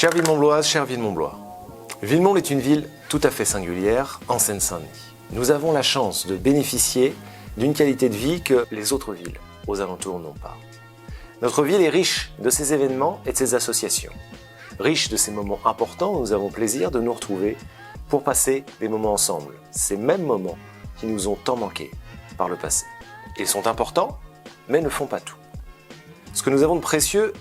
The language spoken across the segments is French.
Chère Ville-Montbloise, chère Ville-Montblois, Villemomble est une ville tout à fait singulière en Seine-Saint-Denis. Nous avons la chance de bénéficier d'une qualité de vie que les autres villes aux alentours n'ont pas. Notre ville est riche de ses événements et de ses associations. Riche de ces moments importants où nous avons plaisir de nous retrouver pour passer des moments ensemble. Ces mêmes moments qui nous ont tant manqué par le passé. Ils sont importants, mais ne font pas tout. Ce que nous avons de précieux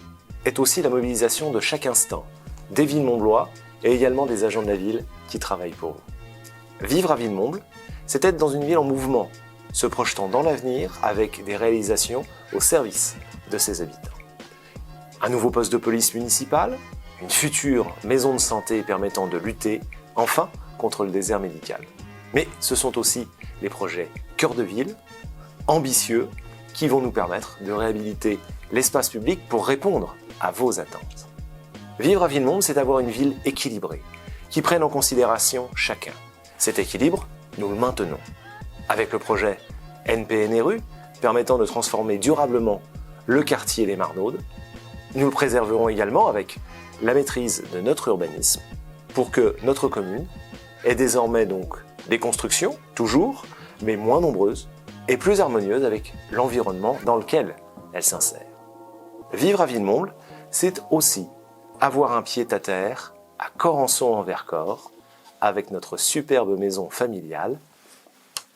est aussi la mobilisation de chaque instant des Ville-Montblois et également des agents de la ville qui travaillent pour vous. Vivre à Villemomble, c'est être dans une ville en mouvement, se projetant dans l'avenir avec des réalisations au service de ses habitants. Un nouveau poste de police municipale, une future maison de santé permettant de lutter, enfin, contre le désert médical. Mais ce sont aussi les projets cœur de ville, ambitieux, qui vont nous permettre de réhabiliter l'espace public pour répondre à vos attentes. Vivre à Villemomble, c'est avoir une ville équilibrée, qui prenne en considération chacun. Cet équilibre, nous le maintenons. Avec le projet NPNRU, permettant de transformer durablement le quartier des Marnaudes, nous le préserverons également avec la maîtrise de notre urbanisme, pour que notre commune ait désormais donc des constructions, toujours, mais moins nombreuses, et plus harmonieuses avec l'environnement dans lequel elle s'insère. Vivre à Villemomble, c'est aussi avoir un pied-à-terre à Corançon-en-Vercors, avec notre superbe maison familiale,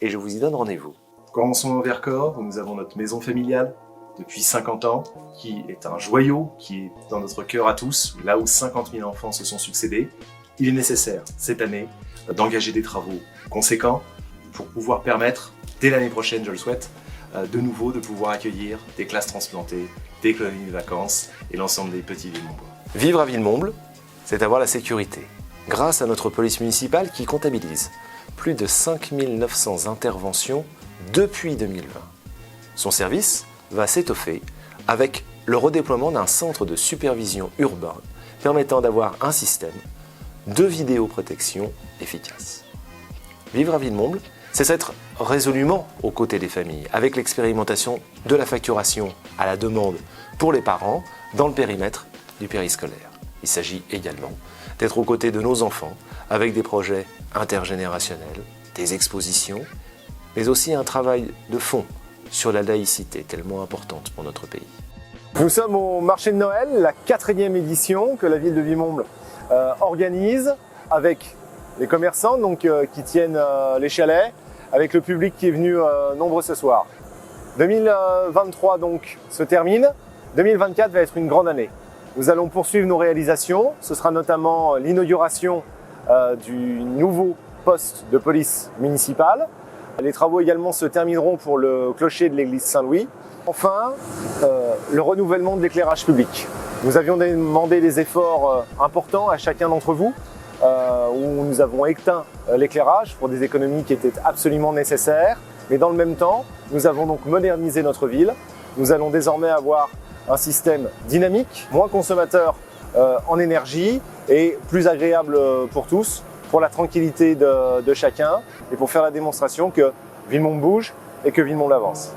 et je vous y donne rendez-vous. Corançon-en-Vercors, où nous avons notre maison familiale depuis 50 ans, qui est un joyau, qui est dans notre cœur à tous, là où 50 000 enfants se sont succédés. Il est nécessaire, cette année, d'engager des travaux conséquents pour pouvoir permettre, dès l'année prochaine, je le souhaite, de nouveau de pouvoir accueillir des classes transplantées, des colonies de vacances et l'ensemble des petits Villemombois. Vivre à Villemomble, c'est avoir la sécurité, grâce à notre police municipale qui comptabilise plus de 5 900 interventions depuis 2020. Son service va s'étoffer avec le redéploiement d'un centre de supervision urbain permettant d'avoir un système de vidéoprotection efficace. Vivre à Villemomble, c'est être résolument aux côtés des familles, avec l'expérimentation de la facturation à la demande pour les parents dans le périmètre du périscolaire. Il s'agit également d'être aux côtés de nos enfants avec des projets intergénérationnels, des expositions, mais aussi un travail de fond sur la laïcité tellement importante pour notre pays. Nous sommes au marché de Noël, la 4e édition que la ville de Villemomble organise avec les commerçants qui tiennent les chalets, avec le public qui est venu nombreux ce soir. 2023 donc se termine, 2024 va être une grande année. Nous allons poursuivre nos réalisations, ce sera notamment l'inauguration du nouveau poste de police municipale. Les travaux également se termineront pour le clocher de l'église Saint-Louis. Enfin, le renouvellement de l'éclairage public. Nous avions demandé des efforts importants à chacun d'entre vous, où nous avons éteint l'éclairage pour des économies qui étaient absolument nécessaires. Mais dans le même temps, nous avons donc modernisé notre ville. Nous allons désormais avoir un système dynamique, moins consommateur en énergie et plus agréable pour tous, pour la tranquillité de chacun et pour faire la démonstration que Villemomble bouge et que Villemomble avance.